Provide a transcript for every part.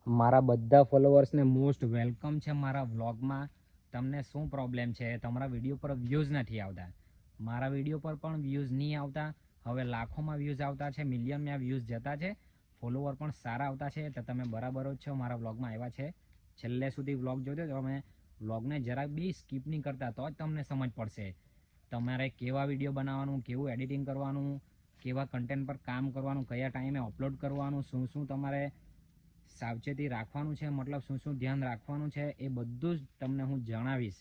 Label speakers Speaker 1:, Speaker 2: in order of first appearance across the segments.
Speaker 1: મારા બધા ફોલોવર્સને most welcome છે મારા વ્લોગમાં. તમને શું પ્રોબ્લેમ છે? તમારા વિડીયો પર વ્યૂઝ નથી આવતા. મારા વિડીયો પર પણ વ્યૂઝ નહીં આવતા. હવે લાખોમાં વ્યૂઝ આવતા છે, મિલિયનમાં વ્યૂઝ જતા છે, ફોલોવર પણ સારા આવતા છે. તો તમે બરાબર જ છો, મારા વ્લોગમાં આવ્યા છે. છેલ્લે સુધી વ્લોગ જોજો. તમે વ્લોગને જરાક બી સ્કીપ નહીં કરતા તો જ તમને સમજ પડશે તમારે કેવા વિડીયો બનાવવાનું, કેવું એડિટિંગ કરવાનું, કેવા કન્ટેન્ટ પર કામ કરવાનું, કયા ટાઈમે અપલોડ કરવાનું, શું શું તમારે સાવચેતી રાખવાનું છે, મતલબ શું શું ધ્યાન રાખવાનું છે, એ બધું જ તમને હું જણાવીશ.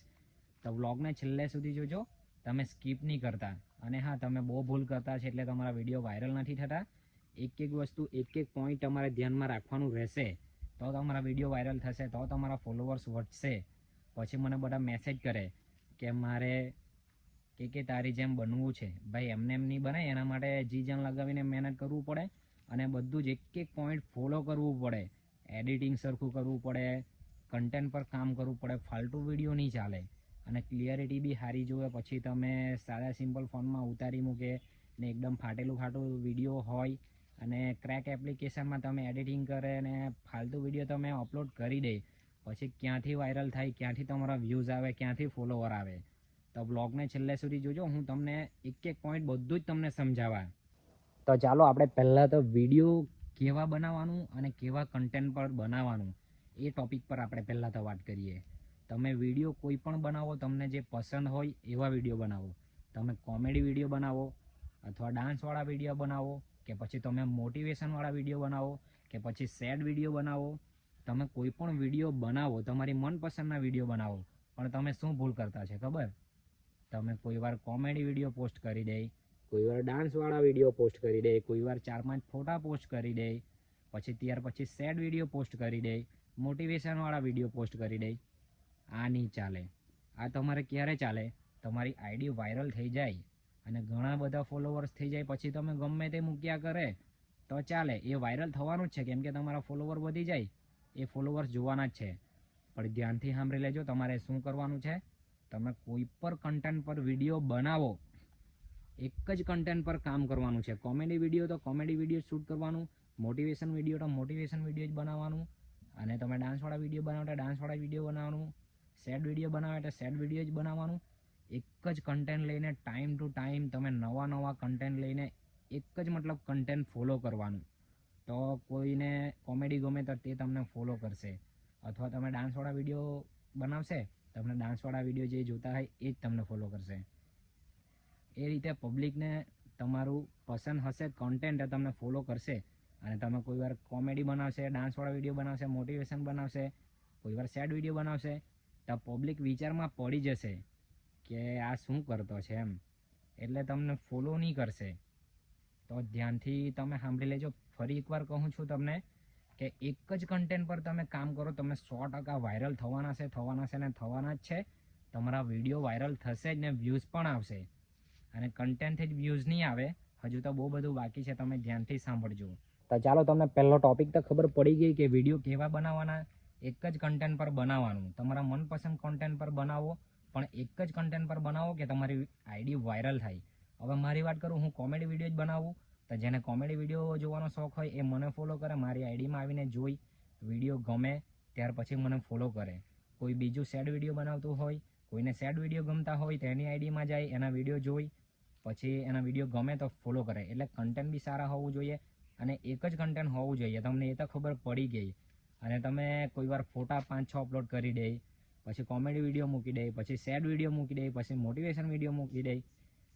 Speaker 1: તો વ્લોગને છેલ્લે સુધી જોજો, તમે સ્કીપ નહીં કરતા. અને હા, તમે બહુ ભૂલ કરતા છે એટલે તમારા વિડીયો વાયરલ નથી થતા. એક એક વસ્તુ, એક એક પોઈન્ટ તમારે ધ્યાનમાં રાખવાનું રહેશે તો તમારા વિડીયો વાયરલ થશે, તો તમારા ફોલોવર્સ વધશે. પછી મને બધા મેસેજ કરે કે મારે કે તારી જેમ બનવું છે. ભાઈ, એમને એમ નહીં બને. એના માટે જી જાન લગાવીને મહેનત કરવું પડે અને બધું જ એક એક પોઈન્ટ ફોલો કરવું પડે. એડિટિંગ સરખું કરવું પડે, કન્ટેન્ટ પર કામ કરવું પડે. ફાલતુ વિડીયો નહીં ચાલે. અને ક્લિયરિટી બી સારી જોઈએ. પછી તમે સાદા સિમ્પલ ફોનમાં ઉતારી મૂકે ને એકદમ ફાટેલું ફાટેલું વિડીયો હોય અને ક્રેક એપ્લિકેશનમાં તમે એડિટિંગ કરે અને ફાલતુ વિડીયો તમે અપલોડ કરી દે, પછી ક્યાંથી વાયરલ થાય, ક્યાંથી તમારા વ્યૂઝ આવે, ક્યાંથી ફોલોવર આવે. તો બ્લોગને છેલ્લે સુધી જોજો. હું તમને એક એક પોઈન્ટ બધું જ તમને સમજાવવા. તો ચાલો આપણે પહેલાં તો વિડીયો કેવા બનાવવાનું અને કેવા કન્ટેન્ટ પર બનાવવાનું એ ટૉપિક પર આપણે પહેલાં તો વાત કરીએ. તમે વિડીયો કોઈ પણ બનાવો, તમને જે પસંદ હોય એવા વિડીયો બનાવો. તમે કોમેડી વિડીયો બનાવો અથવા ડાન્સવાળા વિડીયો બનાવો કે પછી તમે મોટિવેશનવાળા વિડીયો બનાવો કે પછી સેડ વિડીયો બનાવો. તમે કોઈ પણ વિડીયો બનાવો, તમારી મનપસંદના વિડીયો બનાવો. પણ તમે શું ભૂલ કરતા છે ખબર? તમે કોઈ વાર કોમેડી વિડીયો પોસ્ટ કરી દે, કોઈ વાર ડાન્સવાળા વિડીયો પોસ્ટ કરી દે, કોઈ વાર 4-5 ફોટા પોસ્ટ કરી દે, પછી ત્યાર પછી સેડ વિડીયો પોસ્ટ કરી દે, મોટિવેશનવાળા વિડીયો પોસ્ટ કરી દે. આ નહીં ચાલે. આ તમારે ક્યારે ચાલે? તમારી આઈડી વાયરલ થઈ જાય અને ઘણા બધા ફોલોવર્સ થઈ જાય પછી તમે ગમે તે મૂક્યા કરે તો ચાલે. એ વાયરલ થવાનું જ છે, કેમ કે તમારા ફોલોવર વધી જાય, એ ફોલોવર્સ જોવાના જ છે. પણ ધ્યાનથી સાંભળી લેજો, તમારે શું કરવાનું છે. તમે કોઈ પણ કન્ટેન્ટ પર વિડીયો બનાવો, એક જ કન્ટેન્ટ પર કામ કરવાનું છે. કોમેડી વિડીયો તો કોમેડી વિડીયો શૂટ કરવાનું, મોટિવેશન વિડીયો તો મોટિવેશન વિડીયો જ બનાવવાનું, અને તમે ડાન્સવાળા વિડીયો બનાવો તો ડાન્સવાળા વિડીયો બનાવવાનું, સેડ વિડીયો બનાવે તો સેડ વિડીયો જ બનાવવાનું. એક જ કન્ટેન્ટ લઈને ટાઈમ ટુ ટાઈમ તમે નવા નવા કન્ટેન્ટ લઈને એક જ મતલબ કન્ટેન્ટ ફોલો કરવાનું. તો કોઈને કોમેડી ગમે તો તે તમને ફોલો કરશે, અથવા તમે ડાન્સવાળા વિડીયો બનાવશે, તમને ડાન્સવાળા વિડીયો જે જોતા હોય એ જ તમને ફોલો કરશે. એ રીતે પબ્લિકને તમારું પસંદ હશે કન્ટેન્ટ એ તમને ફોલો કરશે. અને તમે કોઈ વાર કોમેડી બનાવશે, ડાન્સવાળા વિડીયો બનાવશે, મોટિવેશન બનાવશે, કોઈ વાર સેડ વિડીયો બનાવશે, તો પબ્લિક વિચારમાં પડી જશે કે આ શું કરતો છે એમ, એટલે તમને ફોલો નહીં કરશે. તો ધ્યાનથી તમે સાંભળી લેજો. ફરી એકવાર કહું છું તમને કે એક જ કન્ટેન્ટ પર તમે કામ કરો, તમે 100% વાયરલ થવાના છે, થવાના છે ને થવાના જ છે. તમારા વિડીયો વાયરલ થશે જ ને વ્યૂઝ પણ આવશે. અને કન્ટેન્ટથી જ વ્યૂઝ નહીં આવે, હજુ તો બહુ બધું બાકી છે. તમે ધ્યાનથી સાંભળજો. તો ચાલો, તમને પહેલો ટોપિક તો ખબર પડી ગઈ કે વિડીયો કેવા બનાવવાના. એક જ કન્ટેન્ટ પર બનાવવાનું. તમારા મનપસંદ કન્ટેન્ટ પર બનાવો, પણ એક જ કન્ટેન્ટ પર બનાવો કે તમારી આઈડી વાયરલ થાય. હવે મારી વાત કરું, હું કોમેડી વિડીયો જ બનાવું. તો જેને કોમેડી વિડીયો જોવાનો શોખ હોય એ મને ફોલો કરે, મારી આઈડીમાં આવીને જોઈ વિડીયો ગમે ત્યાર પછી મને ફોલો કરે. કોઈ બીજું સેડ વિડીયો બનાવતું હોય, કોઈને સેડ વિડીયો ગમતા હોય તો એની આઈડીમાં જાય, એના વિડીયો જોઈ પછી એના વિડીયો ગમે તો ફોલો કરે. એટલે કન્ટેન્ટ બી સારા હોવું જોઈએ અને એક જ કન્ટેન્ટ હોવું જોઈએ. તમને એ તો ખબર પડી ગઈ. અને તમે કોઈ વાર ફોટા 5-6 અપલોડ કરી દે, પછી કોમેડી વિડીયો મૂકી દે, પછી સેડ વિડીયો મૂકી દે, પછી મોટિવેશન વિડીયો મૂકી દે,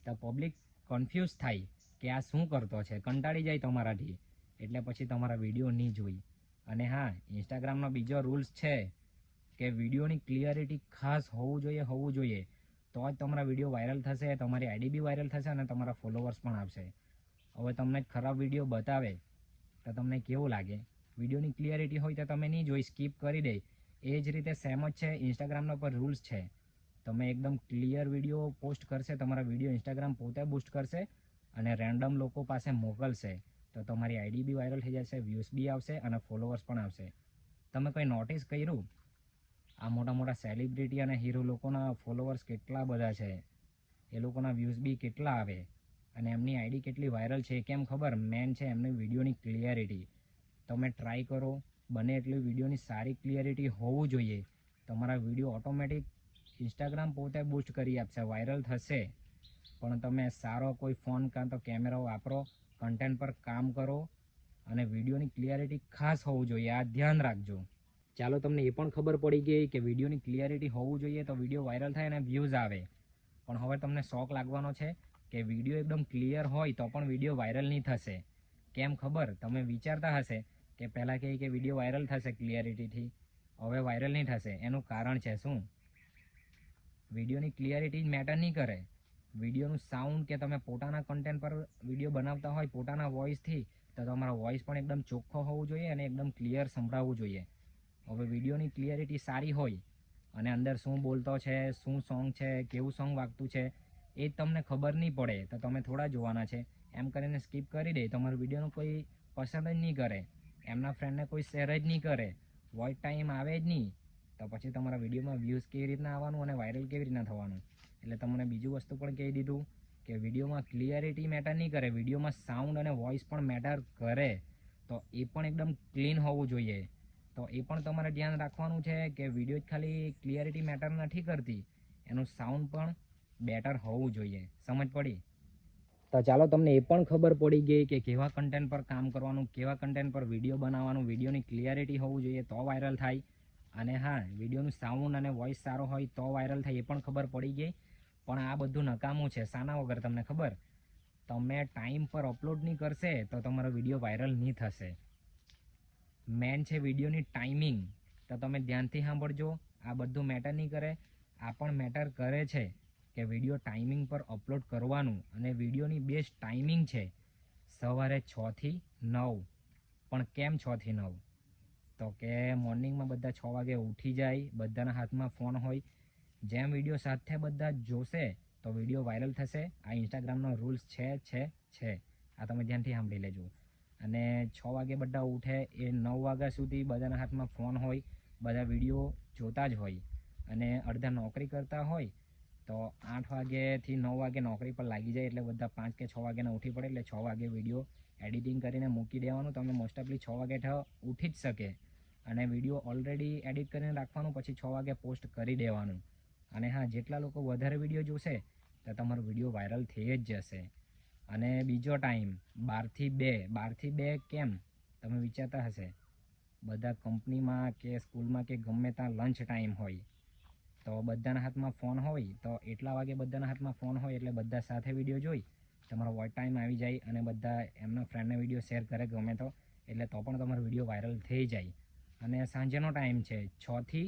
Speaker 1: તો પબ્લિક કન્ફ્યુઝ થાય કે આ શું કરતો છે, કંટાળી જાય તમારાથી, એટલે પછી તમારા વિડીયો નહીં જોઈ. અને હા, ઇન્સ્ટાગ્રામનો બીજો રૂલ્સ છે કે વિડીયોની ક્લિયરિટી ખાસ હોવું જોઈએ. તો જ તમારા વિડીયો વાયરલ થશે, તમારી આઈડી બી વાયરલ થશે અને તમારા ફોલોવર્સ પણ આવશે. હવે તમને ખરાબ વિડીયો બતાવે તો તમને કેવું લાગે? વિડીયોની ક્લિયરિટી હોય તો તમે નહીં જોઈ, સ્કીપ કરી દે. એ જ રીતે સેમ જ છે, ઇન્સ્ટાગ્રામના પર રૂલ્સ છે. તમે એકદમ ક્લિયર વિડીયો પોસ્ટ કરશે, તમારા વિડીયો ઇન્સ્ટાગ્રામ પોતે બૂસ્ટ કરશે અને રેન્ડમ લોકો પાસે મોકલશે, તો તમારી આઈડી બી વાયરલ થઈ જશે, વ્યૂઝ બી આવશે અને ફોલોવર્સ પણ આવશે. તમે કંઈ નોટિસ કર્યું? આ મોટા મોટા સેલિબ્રિટી અને હીરો લોકોના ફોલોવર્સ કેટલા બધા છે, એ લોકોના વ્યૂઝ બી કેટલા આવે અને એમની આઈડી કેટલી વાયરલ છે. કેમ ખબર? મેન છે એમની વિડીયોની ક્લિયરિટી. તમે ટ્રાય કરો બને એટલી વિડીયોની સારી ક્લિયરિટી હોવું જોઈએ. તમારા વિડીયો ઓટોમેટિક ઇન્સ્ટાગ્રામ પોતે બૂસ્ટ કરી આપશે, વાયરલ થશે. પણ તમે સારો કોઈ ફોન કાં તો કેમેરા વાપરો, કન્ટેન્ટ પર કામ કરો અને વિડીયોની ક્લિયરિટી ખાસ હોવું જોઈએ. આ ધ્યાન રાખજો. ચાલો, તમને એ પણ ખબર પડી ગઈ કે વિડીયોની ક્લિયરિટી હોવું જોઈએ તો વિડીયો વાયરલ થાય અને વ્યૂઝ આવે. પણ હવે તમને શોખ લાગવાનો છે કે વિડીયો એકદમ ક્લિયર હોય તો પણ વિડીયો વાયરલ નહીં થશે. કેમ ખબર? તમે વિચારતા હશે કે પહેલાં કહે કે વિડીયો વાયરલ થશે ક્લિયરિટીથી, હવે વાયરલ નહીં થશે. એનું કારણ છે શું? વિડીયોની ક્લિયરિટી જ મેટર નહીં કરે. વિડીયોનું સાઉન્ડ, કે તમે પોતાના કન્ટેન્ટ પર વિડીયો બનાવતા હોય પોતાના વોઇસથી, તો તમારો વોઇસ પણ એકદમ ચોખ્ખો હોવો જોઈએ અને એકદમ ક્લિયર સંભળાવવું જોઈએ. હવે વિડીયોની ક્લિયરિટી સારી હોય અને અંદર શું બોલતો છે, શું સોંગ છે, કેવું સોંગ વાગતું છે, એ જ તમને ખબર નહીં પડે તો તમે થોડા જોવાના છે. એમ કરીને સ્કીપ કરી દે, તમારું વિડીયોનું કોઈ પસંદ જ નહીં કરે, એમના ફ્રેન્ડને કોઈ શેર જ નહીં કરે, વોચ ટાઈમ આવે જ નહીં, તો પછી તમારા વિડીયોમાં વ્યૂઝ કેવી રીતના આવવાનું અને વાયરલ કેવી રીતના થવાનું? એટલે તમને બીજું વસ્તુ પણ કહી દીધું કે વિડીયોમાં ક્લિયરિટી મેટર નહીં કરે, વિડીયોમાં સાઉન્ડ અને વોઇસ પણ મેટર કરે. તો એ પણ એકદમ ક્લીન હોવું જોઈએ. તો એ પણ તમારે ધ્યાન રાખવાનું છે કે વિડીયો જ ખાલી ક્લિયરિટી મેટર નથી કરતી, એનું સાઉન્ડ પણ બેટર હોવું જોઈએ. સમજ પડી? તો ચાલો, તમને એ પણ ખબર પડી ગઈ કે કેવા કન્ટેન્ટ પર કામ કરવાનું, કેવા કન્ટેન્ટ પર વિડીયો બનાવવાનું, વિડીયોની ક્લિયરિટી હોવું જોઈએ તો વાયરલ થાય. અને હા, વિડીયોનું સાઉન્ડ અને વોઇસ સારો હોય તો વાયરલ થાય, એ પણ ખબર પડી ગઈ. પણ આ બધું નકામું છે શાના વગર? તમને ખબર? તમે ટાઈમ પર અપલોડ નહીં કરશે તો તમારો વિડીયો વાયરલ નહીં થશે. મેન છે વિડીયોની ટાઈમિંગ. તો તમે ધ્યાનથી સાંભળજો. આ બધું મેટર નહીં કરે. આ પણ મેટર કરે છે કે વિડીયો ટાઈમિંગ પર અપલોડ કરવાનું. અને વિડીયોની બેસ્ટ ટાઈમિંગ છે સવારે 6 થી 9. પણ કેમ 6 થી 9? તો કે મોર્નિંગમાં બધા 6 વાગે ઉઠી જાય, બધાના હાથમાં ફોન હોય. જેમ વિડીયો સાથે બધા જોશે તો વિડીયો વાયરલ થશે. આ ઇન્સ્ટાગ્રામનો રૂલ્સ છે. આ તમે ધ્યાનથી સાંભળી લેજો. અને 6 વાગે બધા ઉઠે, એ 9 વાગ્યા સુધી બધાના હાથમાં ફોન હોય, બધા વિડીયો જોતા જ હોય. અને અડધા નોકરી કરતા હોય તો 8 વાગ્યાથી 9 વાગે નોકરી પર લાગી જાય, એટલે બધા 5 કે 6 વાગ્યાના ઉઠી પડે, એટલે 6 વાગે વિડીયો એડિટિંગ કરીને મૂકી દેવાનું. તમે મોસ્ટ ઓફલી 6 વાગે ઉઠી જ શકે. અને વિડીયો ઓલરેડી એડિટ કરીને રાખવાનું, પછી 6 વાગે પોસ્ટ કરી દેવાનું. અને હા, જેટલા લોકો વધારે વિડીયો જોશે તો તમારો વિડીયો વાયરલ થઈ જ જશે. અને બીજો ટાઈમ 12 થી 2. 12 થી 2 કેમ? તમે વિચારતા હશે. બધા કંપનીમાં કે સ્કૂલમાં કે ગમે ત્યાં લંચ ટાઈમ હોય, તો બધાના હાથમાં ફોન હોય. તો એટલા વાગે બધાના હાથમાં ફોન હોય એટલે બધા સાથે વિડીયો જોઈ, તમારો વોચ ટાઈમ આવી જાય અને બધા એમના ફ્રેન્ડને વિડીયો શેર કરે ગમે તો, એટલે તો પણ તમારો વિડીયો વાયરલ થઈ જાય. અને સાંજેનો ટાઈમ છે 6 થી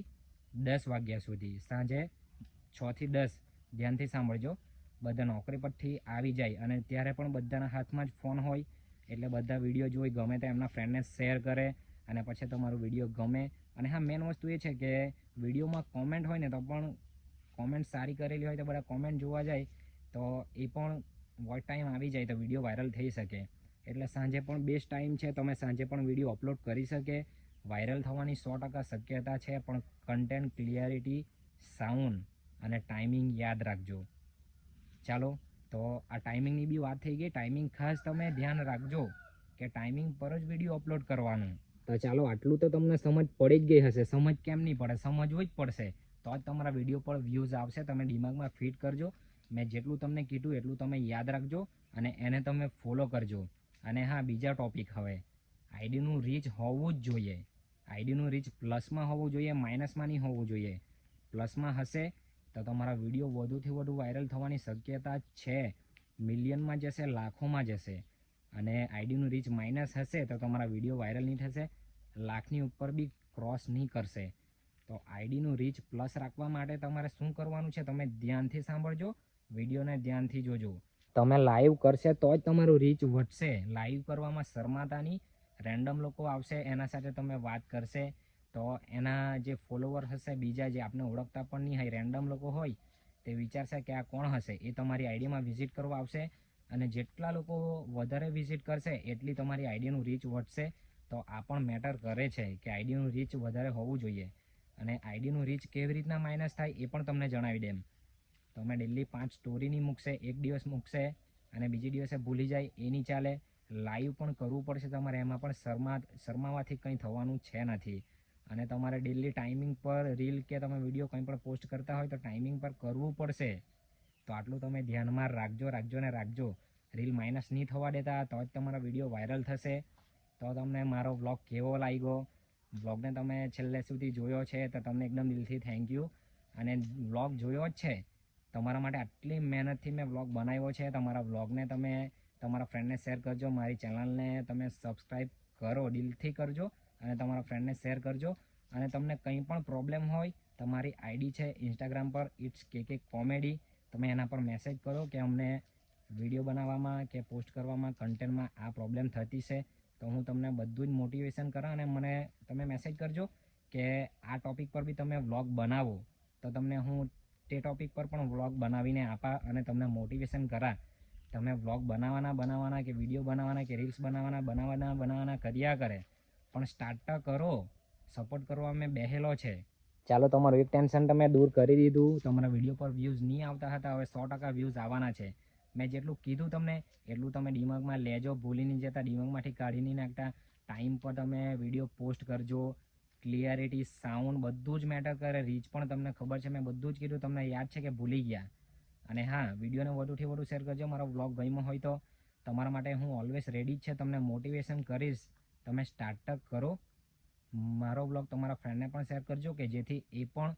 Speaker 1: 10 વાગ્યા સુધી. સાંજે 6 થી 10 ધ્યાનથી સાંભળજો. બધા નોકરી પરથી આવી જાય અને ત્યારે પણ બધાના હાથમાં જ ફોન હોય, એટલે બધા વિડીયો જોઈ ગમે તો એમના ફ્રેન્ડને શેર કરે અને પછી તમારો વિડીયો ગમે. અને હા, મેન વસ્તુ એ છે કે વિડીયોમાં કોમેન્ટ હોય ને તો પણ કોમેન્ટ સારી કરેલી હોય તો બધા કોમેન્ટ જોવા જાય, તો એ પણ વોચ ટાઈમ આવી જાય તો વિડીયો વાયરલ થઈ શકે. એટલે સાંજે પણ બેસ્ટ ટાઈમ છે. તમે સાંજે પણ વિડીયો અપલોડ કરી શકે. વાયરલ થવાની 100% શક્યતા છે. પણ કન્ટેન્ટ ક્લિયરિટી, સાઉન્ડ અને ટાઈમિંગ યાદ રાખજો. ચાલો, તો આ ટાઈમિંગની બી વાત થઈ ગઈ. ટાઈમિંગ ખાસ તમે ધ્યાન રાખજો કે ટાઈમિંગ પર જ વિડીયો અપલોડ કરવાનું. તો ચાલો, આટલું તો તમને સમજ પડી જ ગઈ હશે. સમજ કેમ નહીં પડે? સમજવું જ પડશે, તો જ તમારા વિડીયો પર વ્યૂઝ આવશે. તમે દિમાગમાં ફિટ કરજો. મેં જેટલું તમને કીધું એટલું તમે યાદ રાખજો અને એને તમે ફોલો કરજો. અને હા, બીજા ટોપિક. હવે આઈડીનું રીચ હોવું જ જોઈએ. આઈડીનું રીચ પ્લસમાં હોવું જોઈએ, માઇનસમાં નહીં હોવું જોઈએ. પ્લસમાં હશે તો તમારા વિડીયો વધુથી વધુ વાયરલ થવાની શક્યતા છે. મિલિયનમાં જશે, લાખોમાં જશે. અને આઈડીનું રીચ માઇનસ હશે તો તમારા વિડીયો વાયરલ નહીં થશે, લાખની ઉપર બી ક્રોસ નહીં કરશે. તો આઈડીનું રીચ પ્લસ રાખવા માટે તમારે શું કરવાનું છે? તમે ધ્યાનથી સાંભળજો, વિડીયોને ધ્યાનથી જોજો. તમે લાઈવ કરશે તો જ તમારું રીચ વધશે. લાઈવ કરવામાં શરમાતા નહીં. રેન્ડમ લોકો આવશે, એના સાથે તમે વાત કરશે તો એના જે ફોલોવર હશે, બીજા જે આપણે ઓળખતા પણ નહીં હોય, રેન્ડમ લોકો હોય, તે વિચારશે કે આ કોણ હશે. એ તમારી આઈડીમાં વિઝિટ કરવા આવશે અને જેટલા લોકો વધારે વિઝિટ કરશે એટલી તમારી આઈડીનું રીચ વધશે. તો આ પણ મેટર કરે છે કે આઈડીનું રીચ વધારે હોવું જોઈએ. અને આઈડીનું રીચ કેવી રીતના માઇનસ થાય એ પણ તમને જણાવી દેમ. તમે ડેલી 5 સ્ટોરી નહીં મૂકશે, એક દિવસ મૂકશે અને બીજે દિવસે ભૂલી જાય, એ નહીં ચાલે. લાઈવ પણ કરવું પડશે તમારે, એમાં પણ શરમાવાથી કંઈ થવાનું છે નથી. અને તમારે ડેલી ટાઈમિંગ પર રીલ કે તમે વિડીયો કંઈ પણ પોસ્ટ કરતા હોય તો ટાઈમિંગ પર કરવું પડશે. તો આટલું તમે ધ્યાનમાં રાખજો. રીલ માઇનસ નહીં થવા દેતા, તો જ તમારા વિડીયો વાયરલ થશે. તો તમને મારો વ્લોગ કેવો લાગ્યો, વ્લોગને તમે છેલ્લે સુધી જોયો છે તો તમને એકદમ દિલથી થેન્ક યુ. અને વ્લોગ જોયો જ છે, તમારા માટે આટલી મહેનતથી મેં વ્લોગ બનાવ્યો છે. તમારા વ્લોગને તમે તમારા ફ્રેન્ડને શેર કરજો, મારી ચેનલને તમે સબસ્ક્રાઈબ કરો, દિલથી કરજો અને તમારા ફ્રેન્ડને શેર કરજો. અને તમને કંઈ પણ પ્રોબ્લેમ હોય, તમારી આઈડી છે ઇન્સ્ટાગ્રામ પર ઇટ્સ કે કોમેડી, તમે એના પર મેસેજ કરો કે અમને વિડીયો બનાવવામાં કે પોસ્ટ કરવામાં કન્ટેન્ટમાં આ પ્રોબ્લેમ થતી છે, તો હું તમને બધું જ મોટિવેશન કરા. અને મને તમે મેસેજ કરજો કે આ ટૉપિક પર બી તમે વ્લોગ બનાવો, તો તમને હું તે ટૉપિક પર પણ વ્લોગ બનાવીને આપા અને તમને મોટિવેશન કરા. તમે વ્લોગ બનાવવાના કે વિડીયો બનાવવાના કે રીલ્સ બનાવવાના કર્યા કરે, પણ સ્ટાર્ટ કરો. સપોર્ટ કરવા મેં બેહેલો છે. ચાલો, તમારું એક ટેન્શન તમે દૂર કરી દીધું. તમારા વિડીયો પર વ્યૂઝ નહીં આવતા હતા, હવે 100% વ્યૂઝ આવવાના છે. મેં જેટલું કીધું તમને એટલું તમે દિમાગમાં લેજો, ભૂલી નહીં જતા, દિમાગમાંથી કાઢી નહીં નાખતા. ટાઈમ પર તમે વિડીયો પોસ્ટ કરજો. ક્લિયરિટી, સાઉન્ડ બધું જ મેટર કરે. રીચ પણ તમને ખબર છે, મેં બધું જ કીધું, તમને યાદ છે કે ભૂલી ગયા? અને હા, વિડીયોને વધુથી વધુ શેર કરજો. મારો વ્લોગ ગમ્યો હોય તો તમારા માટે હું ઓલવેઝ રેડી જ છે, તમને મોટિવેશન કરીશ. તમે સ્ટાર્ટઅપ કરો. મારો વ્લોગ તમારા ફ્રેન્ડને પણ શેર કરજો કે જેથી એ પણ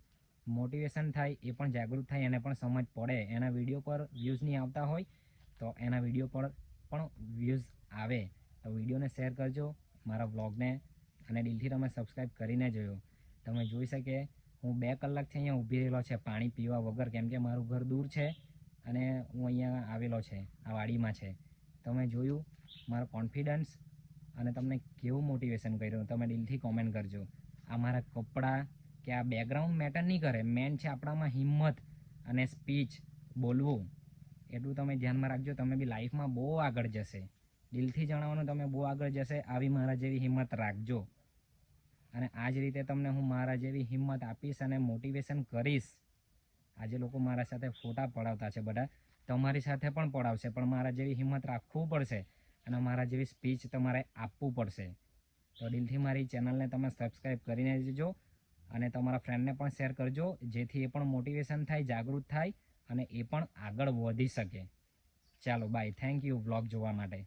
Speaker 1: મોટિવેશન થાય, એ પણ જાગૃત થાય, એને પણ સમજ પડે. એના વિડીયો પર વ્યૂઝ નહીં આવતા હોય તો એના વિડીયો પર પણ વ્યૂઝ આવે. તો વિડીયોને શેર કરજો, મારા વ્લોગને, અને દિલથી તમે સબસ્ક્રાઈબ કરીને જોયો. તમે જોઈ શકે હું 2 કલાકથી અહીંયા ઊભી રહેલો છે પાણી પીવા વગર, કેમ કે મારું ઘર દૂર છે અને હું અહીંયા આવેલો છે, આ વાડીમાં છે. તમે જોયું મારો કોન્ફિડન્સ અને તમને કેવું મોટિવેશન કર્યું, તમે દિલથી કોમેન્ટ કરજો. આ મારા કપડાં કે આ બેકગ્રાઉન્ડ મેટર નહીં કરે, મેન છે આપણામાં હિંમત અને સ્પીચ, બોલવું. એટલું તમે ધ્યાનમાં રાખજો, તમે બી લાઈફમાં બહુ આગળ જશે. દિલથી જણાવવાનું, તમે બહુ આગળ જશે. આવી મારા જેવી હિંમત રાખજો. અને આ જ રીતે તમને હું મારા જેવી હિંમત આપીશ અને મોટિવેશન કરીશ. આજે લોકો મારા સાથે ફોટા પડાવતા છે, બધા તમારી સાથે પણ પડાવશે, પણ મારા જેવી હિંમત રાખવું પડશે અને મારા જેવી સ્પીચ તમારે આપવું પડશે. તો દિલથી મારી ચેનલને તમે સબસ્ક્રાઈબ કરીને જજો અને તમારા ફ્રેન્ડને પણ શેર કરજો, જેથી એ પણ મોટિવેશન થાય, જાગૃત થાય અને એ પણ આગળ વધી શકે. ચાલો, બાય. થેન્ક યુ વ્લોગ જોવા માટે.